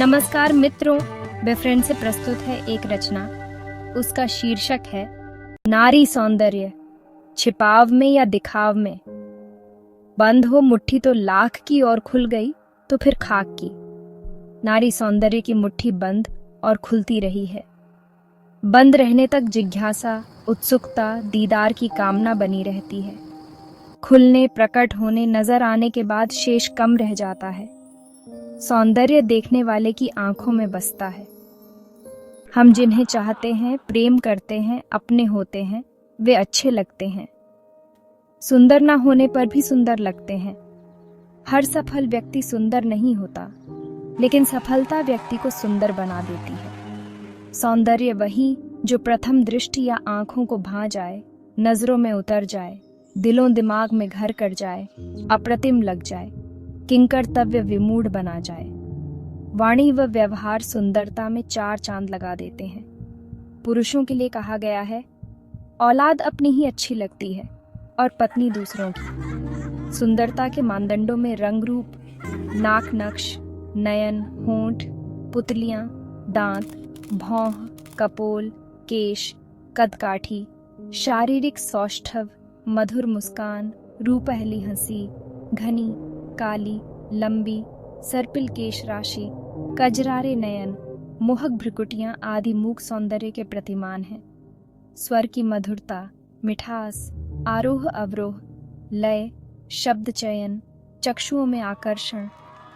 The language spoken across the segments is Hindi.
नमस्कार मित्रों, बेफ्रेंड से प्रस्तुत है एक रचना। उसका शीर्षक है नारी सौंदर्य, छिपाव में या दिखाव में। बंद हो मुट्ठी तो लाख की और खुल गई तो फिर खाक की। नारी सौंदर्य की मुट्ठी बंद और खुलती रही है। बंद रहने तक जिज्ञासा, उत्सुकता, दीदार की कामना बनी रहती है। खुलने, प्रकट होने, नजर आने के बाद शेष कम रह जाता है। सौंदर्य देखने वाले की आंखों में बसता है। हम जिन्हें चाहते हैं, प्रेम करते हैं, अपने होते हैं, वे अच्छे लगते हैं। सुंदर ना होने पर भी सुंदर लगते हैं। हर सफल व्यक्ति सुंदर नहीं होता, लेकिन सफलता व्यक्ति को सुंदर बना देती है। सौंदर्य वही जो प्रथम दृष्टि या आंखों को भा जाए, नजरों में उतर जाए, दिलों दिमाग में घर कर जाए, अप्रतिम लग जाए, किंकर्तव्य विमूढ़ बना जाए। वाणी व व्यवहार सुंदरता में 4 चांद लगा देते हैं। पुरुषों के लिए कहा गया है, औलाद अपनी ही अच्छी लगती है और पत्नी दूसरों की। सुंदरता के मानदंडों में रंग रूप, नाक नक्श, नयन, होंठ, पुतलियां, दांत, भौं, कपोल, केश, कदकाठी, शारीरिक सौष्ठव, मधुर मुस्कान, रूपहली हंसी, घनी, काली, लंबी, सर्पिल केश राशि, कजरारे नयन, मोहक भ्रुकुटियां आदि मूक सौंदर्य के प्रतिमान हैं। स्वर की मधुरता, मिठास, आरोह अवरोह, लय, शब्द चयन, चक्षुओं में आकर्षण,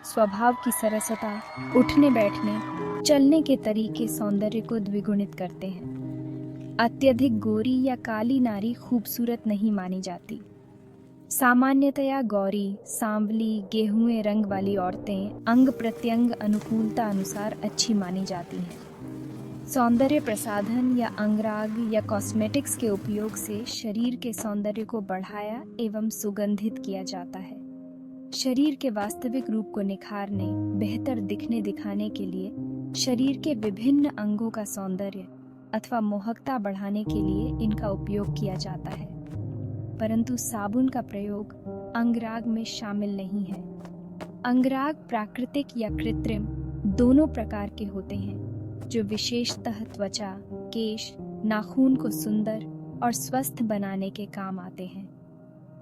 स्वभाव की सरसता, उठने बैठने, चलने के तरीके सौंदर्य को द्विगुणित करते हैं। अत्यधिक गोरी या काली नारी खूबसूरत नहीं मानी जाती। सामान्यतया गौरी, सांवली, गेहुए रंग वाली औरतें अंग प्रत्यंग अनुकूलता अनुसार अच्छी मानी जाती हैं। सौंदर्य प्रसाधन या अंगराग या कॉस्मेटिक्स के उपयोग से शरीर के सौंदर्य को बढ़ाया एवं सुगंधित किया जाता है। शरीर के वास्तविक रूप को निखारने, बेहतर दिखने दिखाने के लिए शरीर के विभिन्न अंगों का सौंदर्य अथवा मोहकता बढ़ाने के लिए इनका उपयोग किया जाता है। परंतु साबुन का प्रयोग अंगराग में शामिल नहीं है। अंगराग प्राकृतिक या कृत्रिम दोनों प्रकार के होते हैं, जो विशेषतः त्वचा, केश, नाखून को सुंदर और स्वस्थ बनाने के काम आते हैं।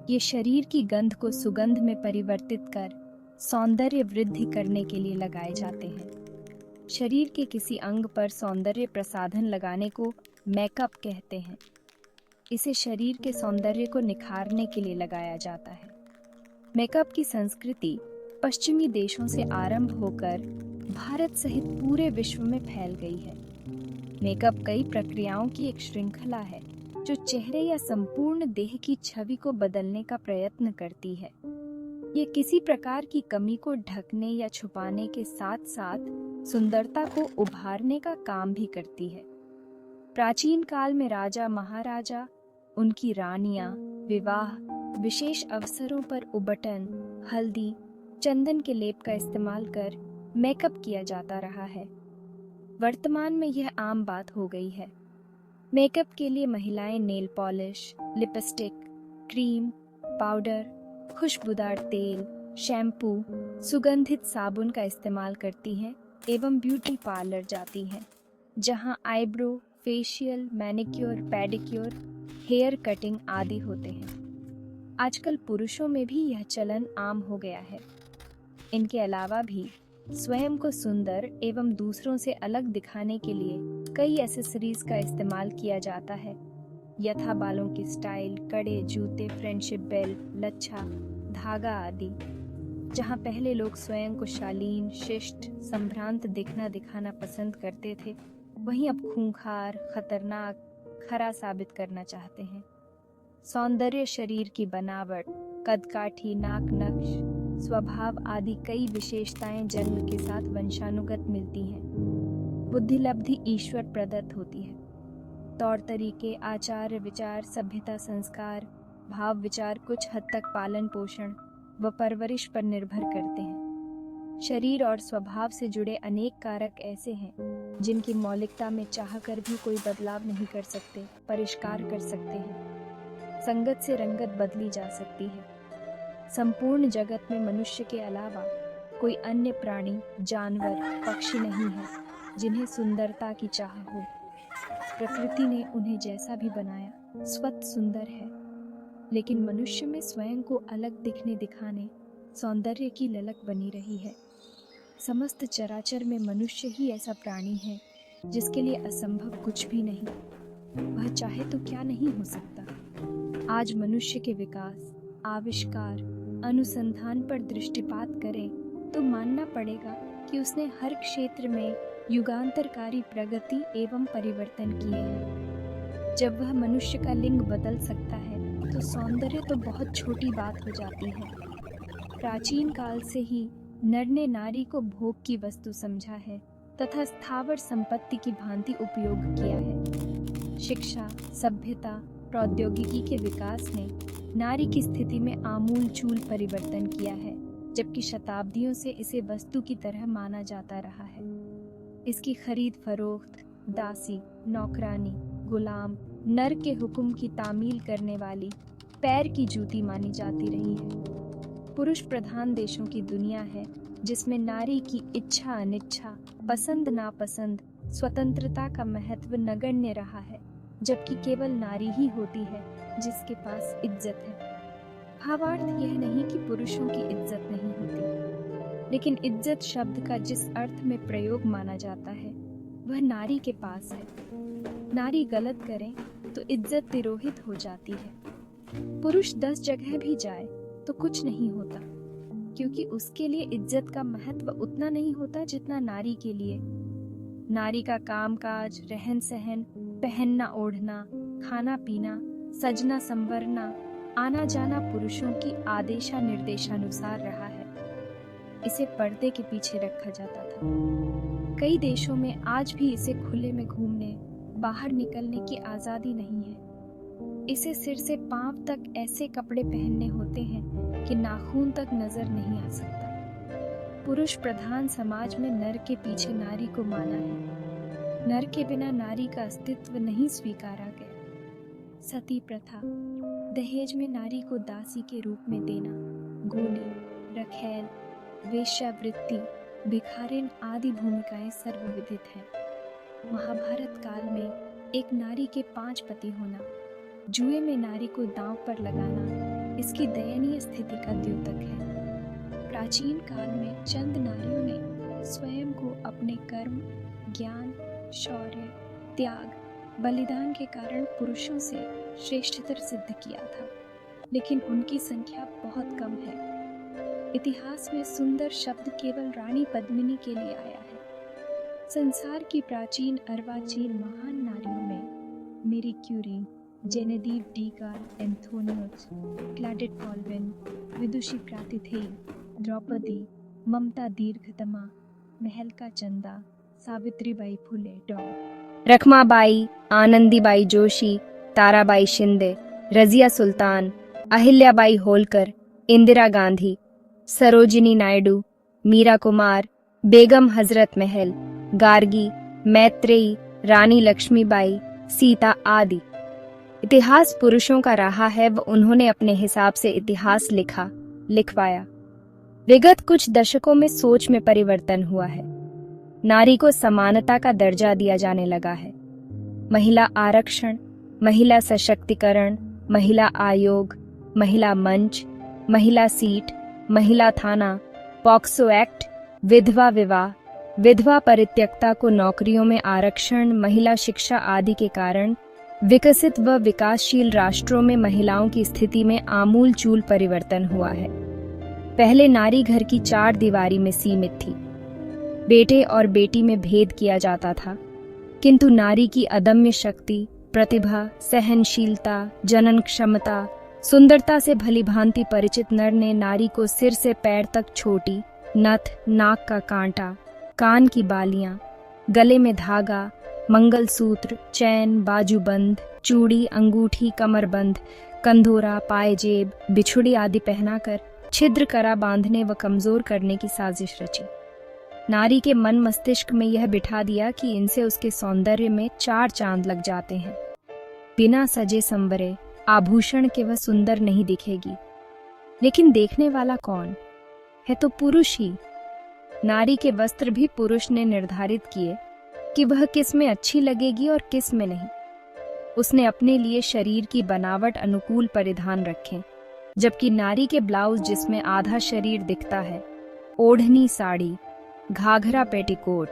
ये शरीर की गंध को सुगंध में परिवर्तित कर सौंदर्य वृद्धि करने के लिए लगाए जाते हैं। शरीर के किसी अंग पर सौंदर्य प्रसाधन लगाने को मेकअप कहते हैं। इसे शरीर के सौंदर्य को निखारने के लिए लगाया जाता है। मेकअप की संस्कृति पश्चिमी देशों से आरंभ होकर भारत सहित पूरे विश्व में फैल गई है। मेकअप कई प्रक्रियाओं की एक श्रृंखला है, जो चेहरे या संपूर्ण देह की छवि को बदलने का प्रयत्न करती है। ये किसी प्रकार की कमी को ढकने या छुपाने के साथ साथ सुंदरता को उभारने का काम भी करती है। प्राचीन काल में राजा महाराजा, उनकी रानियां, विवाह, विशेष अवसरों पर उबटन, हल्दी, चंदन के लेप का इस्तेमाल कर मेकअप किया जाता रहा है। वर्तमान में यह आम बात हो गई है। मेकअप के लिए महिलाएं nail polish, lipstick, cream, powder, खुशबूदार तेल, शैम्पू, सुगंधित साबुन का इस्तेमाल करती हैं एवं ब्यूटी पार्लर जाती हैं, जहां eyebrow, facial, manicure, pedicure, hair cutting आदि होते हैं। आजकल पुरुषों में भी यह चलन आम हो गया है। इनके अलावा भी स्वयं को सुंदर एवं दूसरों से अलग दिखाने के लिए कई एसेसरीज का इस्तेमाल किया जाता है, यथा बालों की स्टाइल, कड़े, जूते, फ्रेंडशिप बेल्ट, लच्छा, धागा आदि। जहां पहले लोग स्वयं को शालीन, शिष्ट, संभ्रांत दिखाना पसंद करते थे, वहीं अब खूंखार, खतरनाक, खरा साबित करना चाहते हैं। सौंदर्य शरीर की बनावट, कदकाठी, नाक नक्श, स्वभाव आदि कई विशेषताएं जन्म के साथ वंशानुगत मिलती हैं। बुद्धिलब्धि ईश्वर प्रदत्त होती है। तौर तरीके, आचार विचार, सभ्यता, संस्कार, भाव विचार कुछ हद तक पालन पोषण व परवरिश पर निर्भर करते हैं। शरीर और स्वभाव से जुड़े अनेक कारक ऐसे हैं जिनकी मौलिकता में चाहकर भी कोई बदलाव नहीं कर सकते, परिष्कार कर सकते हैं। संगत से रंगत बदली जा सकती है। संपूर्ण जगत में मनुष्य के अलावा कोई अन्य प्राणी, जानवर, पक्षी नहीं है जिन्हें सुंदरता की चाह हो। प्रकृति ने उन्हें जैसा भी बनाया स्वतः सुंदर है, लेकिन मनुष्य में स्वयं को अलग दिखने दिखाने सौंदर्य की ललक बनी रही है। समस्त चराचर में मनुष्य ही ऐसा प्राणी है जिसके लिए असंभव कुछ भी नहीं। वह चाहे तो क्या नहीं हो सकता। आज मनुष्य के विकास, आविष्कार, अनुसंधान पर दृष्टिपात करें तो मानना पड़ेगा कि उसने हर क्षेत्र में युगांतरकारी प्रगति एवं परिवर्तन किए हैं। जब वह मनुष्य का लिंग बदल सकता है तो सौंदर्य तो बहुत छोटी बात हो जाती है। प्राचीन काल से ही नर ने नारी को भोग की वस्तु समझा है तथा स्थावर संपत्ति की भांति उपयोग किया है। शिक्षा, सभ्यता, प्रौद्योगिकी के विकास ने नारी की स्थिति में आमूलचूल परिवर्तन किया है, जबकि शताब्दियों से इसे वस्तु की तरह माना जाता रहा है। इसकी खरीद फरोख्त, दासी, नौकरानी, गुलाम, नर के हुक्म की तामील करने वाली पैर की जूती मानी जाती रही है। पुरुष प्रधान देशों की दुनिया है जिसमें नारी की इच्छा अनिच्छा, पसंद नापसंद, स्वतंत्रता का महत्व नगण्य रहा है, जबकि केवल नारी ही होती है जिसके पास इज्जत है। भावार्थ यह नहीं कि पुरुषों की इज्जत नहीं होती, लेकिन इज्जत शब्द का जिस अर्थ में प्रयोग माना जाता है वह नारी के पास है। नारी गलत करे तो इज्जत तिरोहित हो जाती है। पुरुष 10 जगह भी जाए तो कुछ नहीं होता, क्योंकि उसके लिए इज्जत का महत्व उतना नहीं होता जितना नारी के लिए। नारी का कामकाज, रहन सहन, पहनना ओढ़ना, खाना पीना, सजना संवरना, आना जाना पुरुषों की आदेशा निर्देशानुसार रहा है। इसे पर्दे के पीछे रखा जाता था। कई देशों में आज भी इसे खुले में घूमने, बाहर निकलने की आजादी नहीं है। इसे सिर से पांव तक ऐसे कपड़े पहनने होते हैं कि नाखून तक नजर नहीं आ सकता। पुरुष प्रधान समाज में नर के पीछे नारी को माना है। नर के बिना नारी का अस्तित्व नहीं स्वीकारा गया। सती प्रथा, दहेज में नारी को दासी के रूप में देना, गोली, रखैल, वेश्यावृत्ति, भिखारिन आदि भूमिकाएं सर्वविदित हैं। महाभारत काल में एक नारी के 5 पति होना, जुए में नारी को दांव पर लगाना इसकी दयनीय स्थिति का द्योतक है। प्राचीन काल में चंद नारियों ने स्वयं को अपने कर्म, ज्ञान, शौर्य, त्याग, बलिदान के कारण पुरुषों से श्रेष्ठतर सिद्ध किया था, लेकिन उनकी संख्या बहुत कम है। इतिहास में सुंदर शब्द केवल रानी पद्मिनी के लिए आया है। संसार की प्राचीन अर्वाचीन महान नारियों में Marie Curie, Genevieve de Gaulle Anthonioz, Gladys Colvin, Vidushi Pratitheyi, Draupadi, Mamata Dirghatama, Mehlaka Chanda, Savitribai फुले, डॉ. रखमाबाई, आनंदीबाई जोशी, ताराबाई शिंदे, रजिया सुल्तान, अहिल्याबाई होलकर, इंदिरा गांधी, सरोजिनी नायडू, मीरा कुमार, बेगम हजरत महल, गार्गी, मैत्रेयी, रानी लक्ष्मीबाई, सीता आदि। इतिहास पुरुषों का रहा है व उन्होंने अपने हिसाब से इतिहास लिखा, लिखवाया। विगत कुछ दशकों में सोच में परिवर्तन हुआ है। नारी को समानता का दर्जा दिया जाने लगा है। महिला आरक्षण, महिला सशक्तिकरण, महिला आयोग, महिला मंच, महिला सीट, महिला थाना, पॉक्सो एक्ट, विधवा विवाह, विधवा परित्यक्ता को नौकरियों में आरक्षण, महिला शिक्षा आदि के कारण विकसित व विकासशील राष्ट्रों में महिलाओं की स्थिति में आमूलचूल परिवर्तन हुआ है। पहले नारी घर की 4 दीवारी में सीमित थी। बेटे और बेटी में भेद किया जाता था, किंतु नारी की अदम्य शक्ति, प्रतिभा, सहनशीलता, जनन क्षमता, सुंदरता से भलीभांति परिचित नर ने नारी को सिर से पैर तक छोटी, नथ, नाक का कांटा, कान की बालियां, गले में धागा, मंगलसूत्र, चैन, बाजूबंद, चूड़ी, अंगूठी, कमरबंद, कंधोरा, पायजेब, बिछुड़ी आदि पहनाकर छिद्र करा बांधने व कमजोर करने की साजिश रची। नारी के मन मस्तिष्क में यह बिठा दिया कि इनसे उसके सौंदर्य में 4 चांद लग जाते हैं। बिना सजे संवरे, आभूषण के वह सुंदर नहीं दिखेगी। लेकिन देखने वाला कौन है? तो पुरुष ही। नारी के वस्त्र भी पुरुष ने निर्धारित किए कि वह किस में अच्छी लगेगी और किस में नहीं। उसने अपने लिए शरीर की बनावट अनुकूल परिधान रखे, जबकि नारी के ब्लाउज जिसमें आधा शरीर दिखता है, ओढ़नी साड़ी, घाघरा पेटीकोट,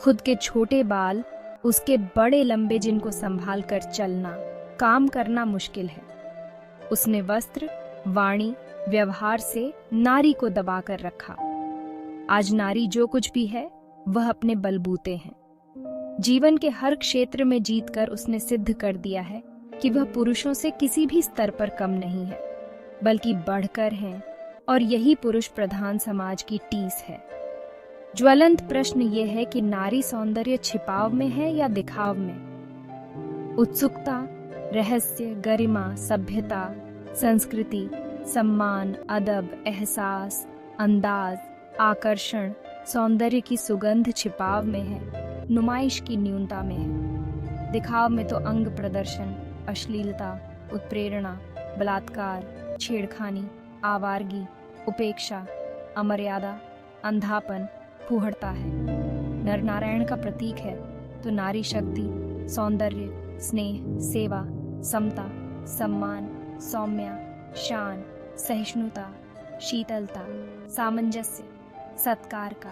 खुद के छोटे बाल, उसके बड़े लंबे जिनको संभाल कर चलना, काम करना मुश्किल है। उसने वस्त्र, वाणी, व्यवहार से नारी को दबाकर रखा। आज नारी जो कुछ भी है वह अपने बलबूते हैं। जीवन के हर क्षेत्र में जीतकर उसने सिद्ध कर दिया है कि वह पुरुषों से किसी भी स्तर पर कम नहीं है, बल्कि बढ़कर है, और यही पुरुष प्रधान समाज की टीस है। ज्वलंत प्रश्न ये है कि नारी सौंदर्य छिपाव में है या दिखाव में? उत्सुकता, रहस्य, गरिमा, सभ्यता, संस्कृति, सम्मान, अदब, एहसास, अंदाज, आकर्षण, सौंदर्य की सुगंध छिपाव में है, नुमाइश की न्यूनता में है। दिखाव में तो अंग प्रदर्शन, अश्लीलता, उत्प्रेरणा, बलात्कार, छेड़खानी, आवारगी, उपेक्षा, अमर्यादा, अंधापन, फूहड़ता है। नर नारायण का प्रतीक है तो नारी शक्ति, सौंदर्य, स्नेह, सेवा, समता, सम्मान, सौम्या, शान, सहिष्णुता, शीतलता, सामंजस्य, सत्कार का।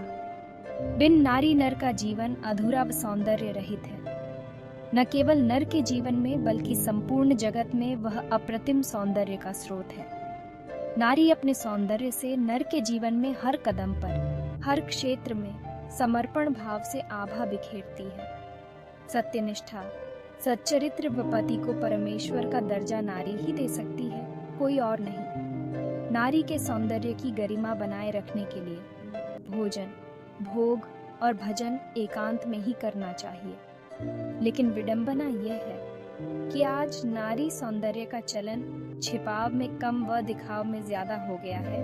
बिन नारी नर का जीवन अधूरा व सौंदर्य रहित है। न केवल नर के जीवन में बल्कि संपूर्ण जगत में वह अप्रतिम सौंदर्य का स्रोत है। नारी अपने सौंदर्य से नर के जीवन में हर कदम पर, हर क्षेत्र में समर्पण भाव से आभा बिखेरती है। सत्यनिष्ठा, सच्चरित्र व पति को परमेश्वर का दर्जा नारी ही दे सकती है, कोई और नहीं। नारी के सौंदर्य की गरिमा बनाए रखने के लिए भोजन, भोग और भजन एकांत में ही करना चाहिए। लेकिन विडंबना यह है कि आज नारी सौंदर्य का चलन छिपाव में कम व दिखाव में ज्यादा हो गया है,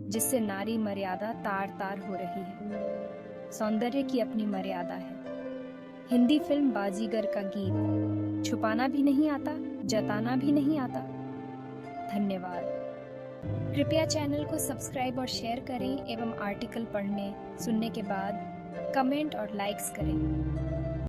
जिससे नारी मर्यादा तार तार हो रही है। सौंदर्य की अपनी मर्यादा है। हिंदी फिल्म बाजीगर का गीत छुपाना भी नहीं आता, जताना भी नहीं आता। धन्यवाद। कृपया चैनल को सब्सक्राइब और शेयर करें एवं आर्टिकल पढ़ने, सुनने के बाद कमेंट और लाइक्स करें।